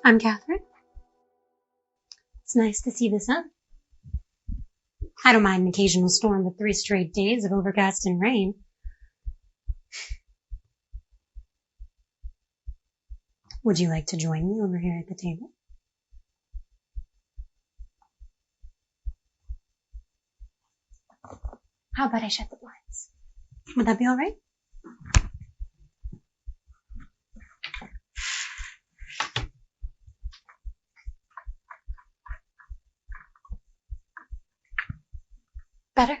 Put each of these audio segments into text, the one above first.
I'm Catherine. It's nice to see the sun. I don't mind an occasional storm, but 3 straight days of overcast and rain. Would you like to join me over here at the table? How about I shut the blinds? Would that be all right? Better?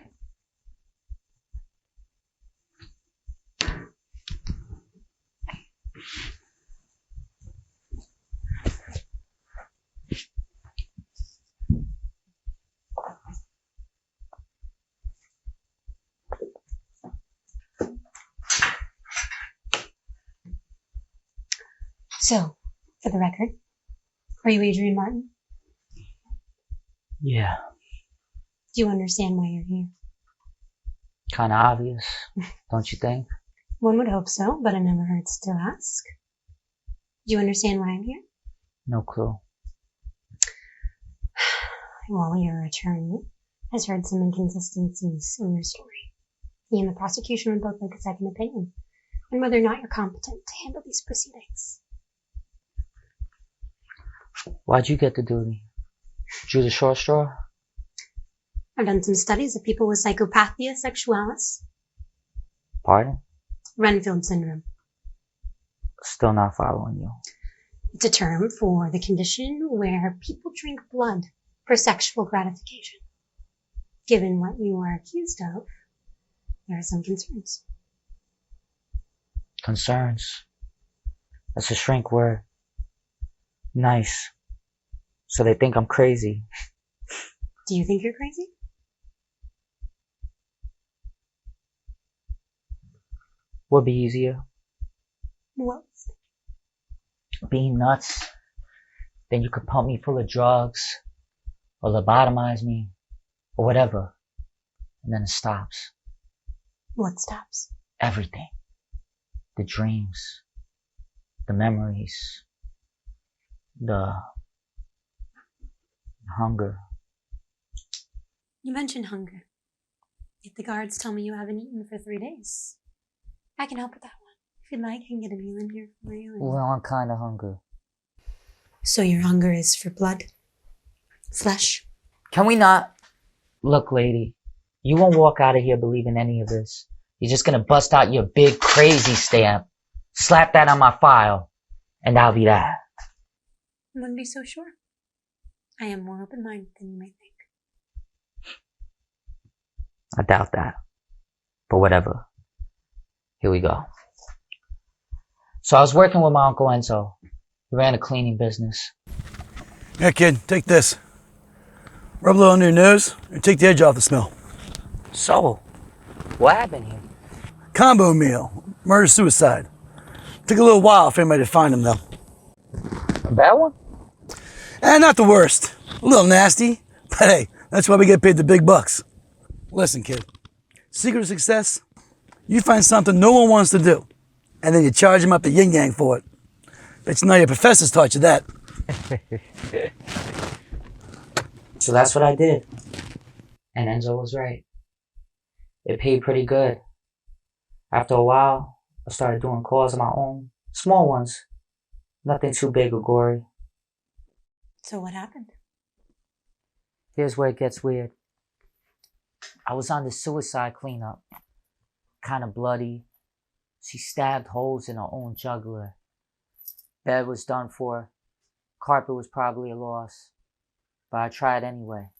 So, for the record, are you Adrian Martin? Yeah, Do you understand why you're here? kind of obvious, don't you think? One would hope so, but it never hurts to ask. Do you understand why I'm here? No clue. Well, your attorney has heard some inconsistencies in your story. He and the prosecution would both like a second opinion on whether or not you're competent to handle these proceedings. Why'd you get the duty? Drew the short straw? I've done some studies of people with psychopathia sexualis, Pardon? Renfield syndrome. Still not following you. It's a term for the condition where people drink blood for sexual gratification. Given what you are accused of, there are some concerns. Concerns. That's a shrink word. Nice. So they think I'm crazy. Do you think you're crazy? Would be easier. What? Being nuts. Then you could pump me full of drugs. Or lobotomize me. Or whatever. And then it stops. What stops? Everything. The dreams. The memories. The hunger. You mentioned hunger. If the guards tell me you haven't eaten for 3 days, I can help with that one. If you'd like, I can get a meal in here for you. Wrong kind of hunger. So your hunger is for blood? Flesh? Can we not? Look, lady, you won't walk out of here believing any of this. You're just gonna bust out your big crazy stamp, slap that on my file, and that'll be that. I wouldn't be so sure. I am more open-minded than you may think. I doubt that. But whatever. Here we go. So I was working with my Uncle Enzo. He ran a cleaning business. Yeah, kid, take this. Rub a little under your nose and take the edge off the smell. So, what happened here? Combo meal. Murder-suicide. Took a little while for anybody to find him, though. A bad one? Not the worst. A little nasty, but hey, that's why we get paid the big bucks. Listen, kid. Secret of success? You find something no one wants to do, and then you charge them up the yin yang for it. Bet you know your professors taught you that. So that's what I did. And Enzo was right. It paid pretty good. After a while, I started doing calls of my own. Small ones. Nothing too big or gory. So what happened? Here's where it gets weird. I was on the suicide cleanup. Kinda bloody. She stabbed holes in her own jugular. Bed was done for. Carpet was probably a loss. But I tried anyway.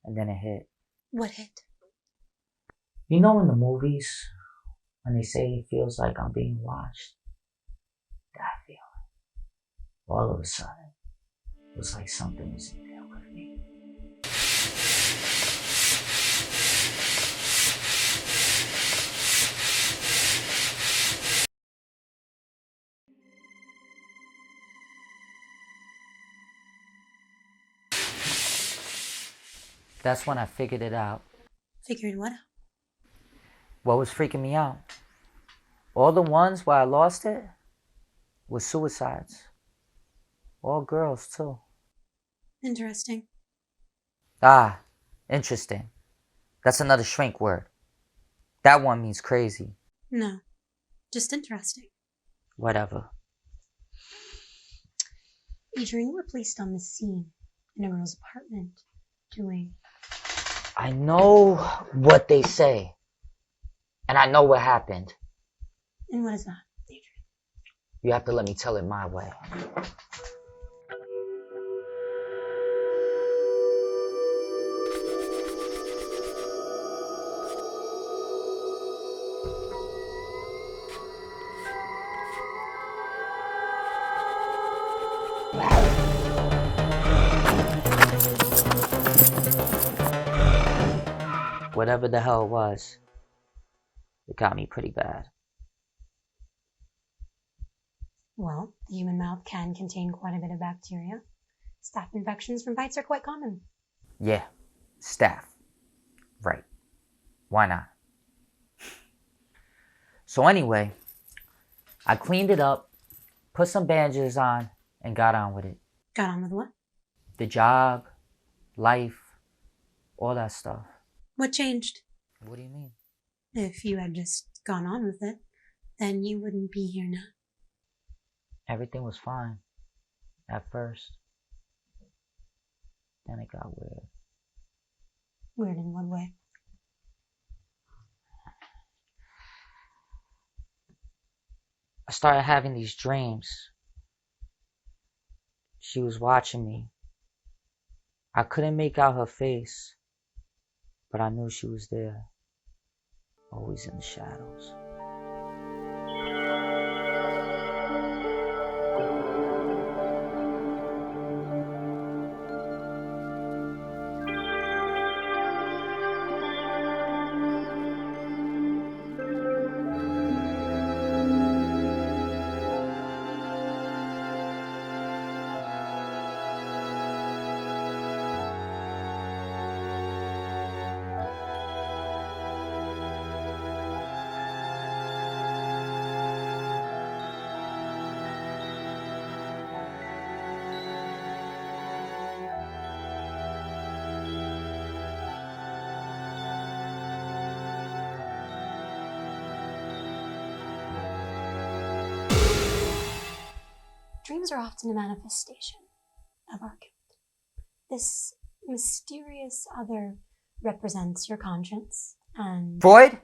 And then it hit. What hit? You know in the movies, when they say it feels like I'm being watched? That feeling. All of a sudden, it was like something was in there with me. That's when I figured it out. Figured what out? What was freaking me out? All the ones where I lost it were suicides. All girls, too. Interesting. Ah, interesting. That's another shrink word. That one means crazy. No, just interesting. Whatever. Adrian, you were placed on the scene in a girl's apartment doing... I know what they say. And I know what happened. And what is that, Adrian? You have to let me tell it my way. Whatever the hell it was, it got me pretty bad. Well, the human mouth can contain quite a bit of bacteria. Staph infections from bites are quite common. Yeah, staph. Right. Why not? So anyway, I cleaned it up, put some bandages on, and got on with it. Got on with what? The job, life, all that stuff. What changed? What do you mean? If you had just gone on with it, then you wouldn't be here now. Everything was fine at first. Then it got weird. Weird in what way? I started having these dreams. She was watching me. I couldn't make out her face, but I knew she was there, always in the shadows. Dreams are often a manifestation of our guilt. This mysterious other represents your conscience and... Freud?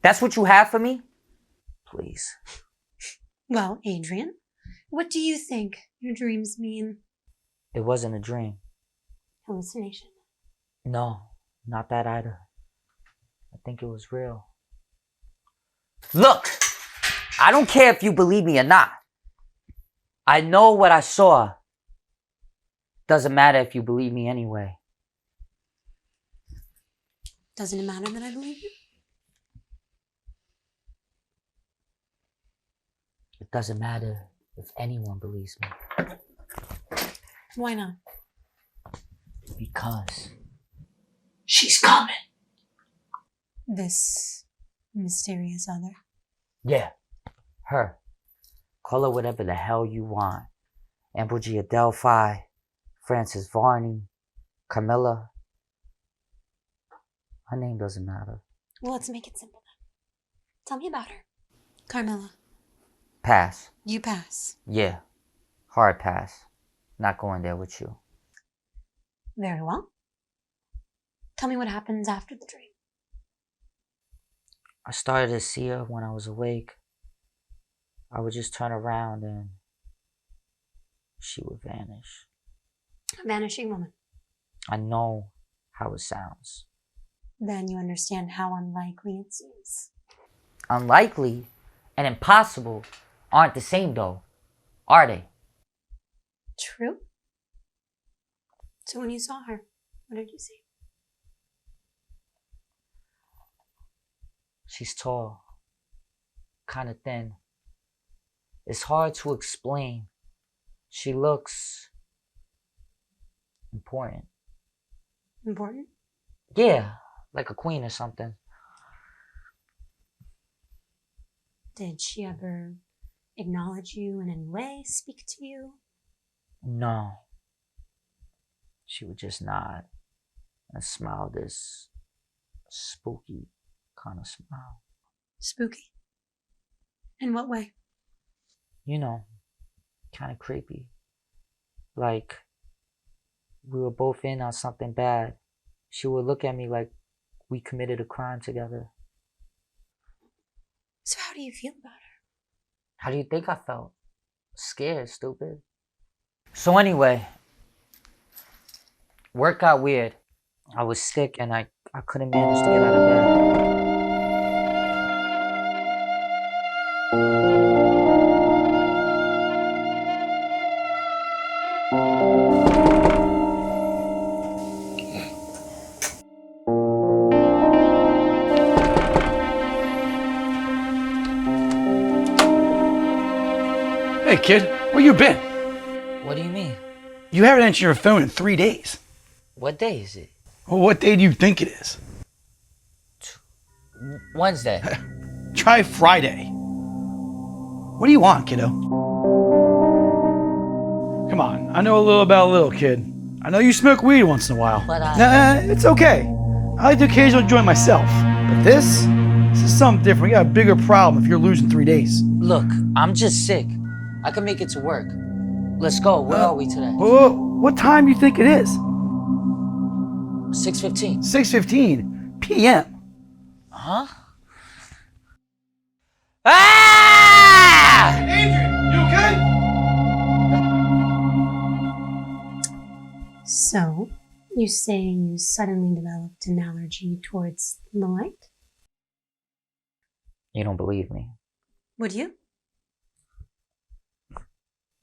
That's what you have for me? Please. Well, Adrian, what do you think your dreams mean? It wasn't a dream. Hallucination. No, not that either. I think it was real. Look! I don't care if you believe me or not. I know what I saw. Doesn't matter if you believe me anyway. Doesn't it matter that I believe you? It doesn't matter if anyone believes me. Why not? Because she's coming. This mysterious other. Yeah, her. Call her whatever the hell you want. Ambrogia Delphi, Frances Varney, Camilla. Her name doesn't matter. Well, let's make it simple then. Tell me about her. Carmilla. Pass. You pass. Yeah, hard pass. Not going there with you. Very well. Tell me what happens after the dream. I started to see her when I was awake. I would just turn around and she would vanish. A vanishing woman. I know how it sounds. Then you understand how unlikely it seems. Unlikely and impossible aren't the same though, are they? True. So when you saw her, what did you see? She's tall, kind of thin. It's hard to explain. She looks important. Important? Yeah, like a queen or something. Did she ever acknowledge you in any way, speak to you? No. She would just nod and smile this spooky kind of smile. Spooky. In what way? You know, kind of creepy. Like we were both in on something bad. She would look at me like we committed a crime together. So how do you feel about her? How do you think I felt? Scared, stupid. So anyway, work got weird. I was sick and I couldn't manage to get out of bed. Hey, kid, where you been? What do you mean? You haven't answered your phone in 3 days. What day is it? Well, what day do you think it is? Wednesday. Try Friday. What do you want, kiddo? Come on, I know a little about a little kid. I know you smoke weed once in a while. But It's okay. I like to occasionally join myself. But this is something different. We got a bigger problem if you're losing 3 days. Look, I'm just sick. I can make it to work. Let's go. Where are we today? Whoa, what time do you think it is? 6:15. 6:15 p.m. Huh? Ah! Adrian, you okay? So, you say you suddenly developed an allergy towards the light? You don't believe me. Would you?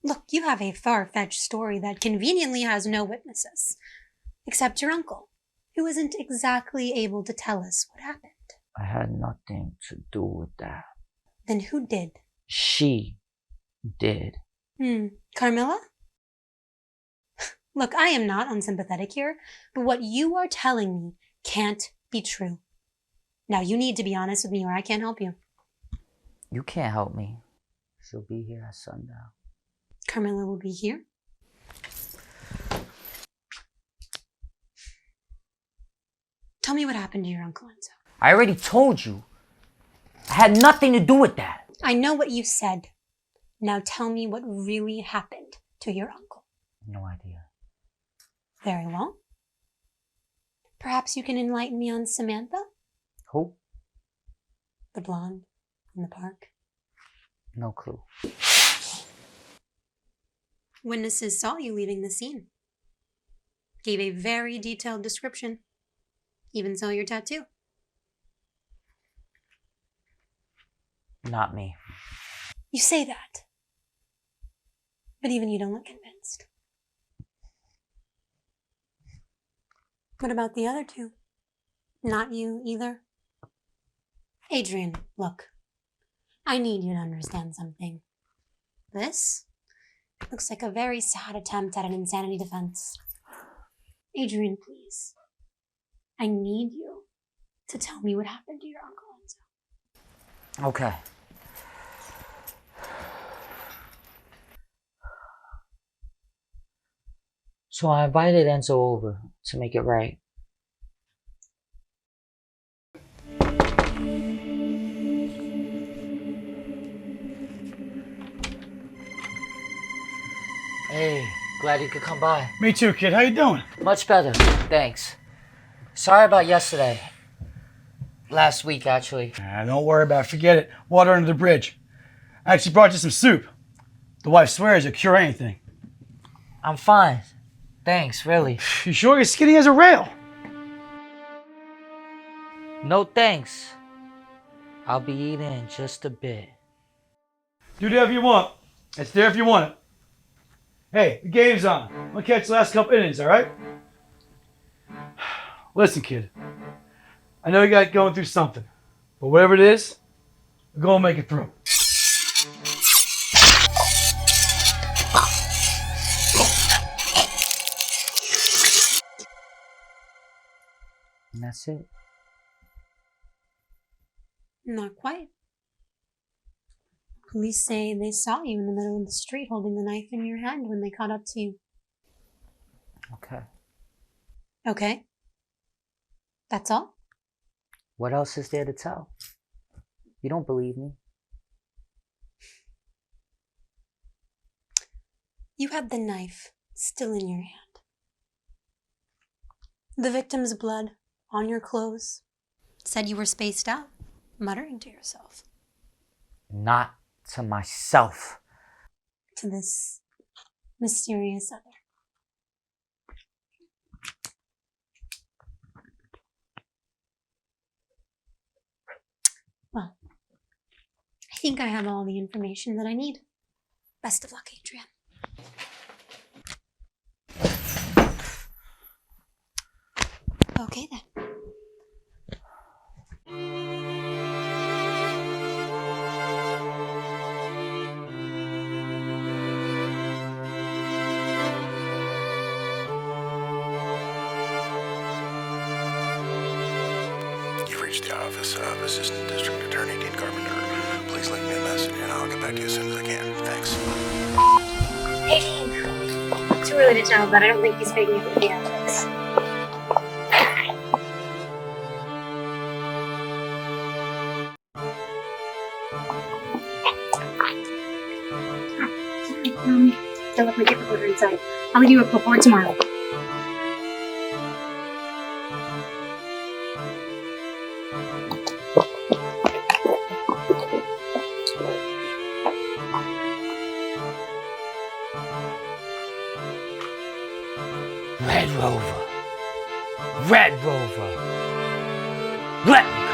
Look, you have a far-fetched story that conveniently has no witnesses, except your uncle, who isn't exactly able to tell us what happened. I had nothing to do with that. Then who did? She did. Carmilla? Look, I am not unsympathetic here, but what you are telling me can't be true. Now, you need to be honest with me or I can't help you. You can't help me. She'll be here at sundown. Carmilla will be here? Tell me what happened to your Uncle Enzo. I already told you. I had nothing to do with that. I know what you said. Now tell me what really happened to your uncle. No idea. Very well. Perhaps you can enlighten me on Samantha? Who? The blonde in the park. No clue. Witnesses saw you leaving the scene. Gave a very detailed description. Even saw your tattoo. Not me. You say that. But even you don't look convinced. What about the other two? Not you either? Adrian, look. I need you to understand something. This looks like a very sad attempt at an insanity defense. Adrian, please. I need you to tell me what happened to your Uncle Enzo. Okay. So I invited Enzo over to make it right. Hey, glad you could come by. Me too, kid. How you doing? Much better, thanks. Sorry about yesterday. Last week, actually. Don't worry about it. Forget it. Water under the bridge. I actually brought you some soup. The wife swears it'll cure anything. I'm fine. Thanks, really. You sure you're skinny as a rail? No thanks. I'll be eating in just a bit. Do whatever you want. It's there if you want it. Hey, the game's on. I'm gonna catch the last couple innings, alright? Listen, kid. I know you got going through something. But whatever it is, we're gonna make it through. And that's it. Not quite. Police say they saw you in the middle of the street holding the knife in your hand when they caught up to you. Okay. Okay? That's all? What else is there to tell? You don't believe me? You had the knife still in your hand. The victim's blood on your clothes said you were spaced out, muttering to yourself. Not to myself. To this mysterious other. Well, I think I have all the information that I need. Best of luck, Adrian. Okay then. You've reached the office of Assistant District Attorney Dean Carpenter. Please leave me a message and I'll get back to you as soon as I can. Thanks. Adrian. Too early to tell, but I don't think he's faking it for the ethics. Don't let me get the order inside. I'll leave you a report tomorrow. Red Rover. Red Rover. Let me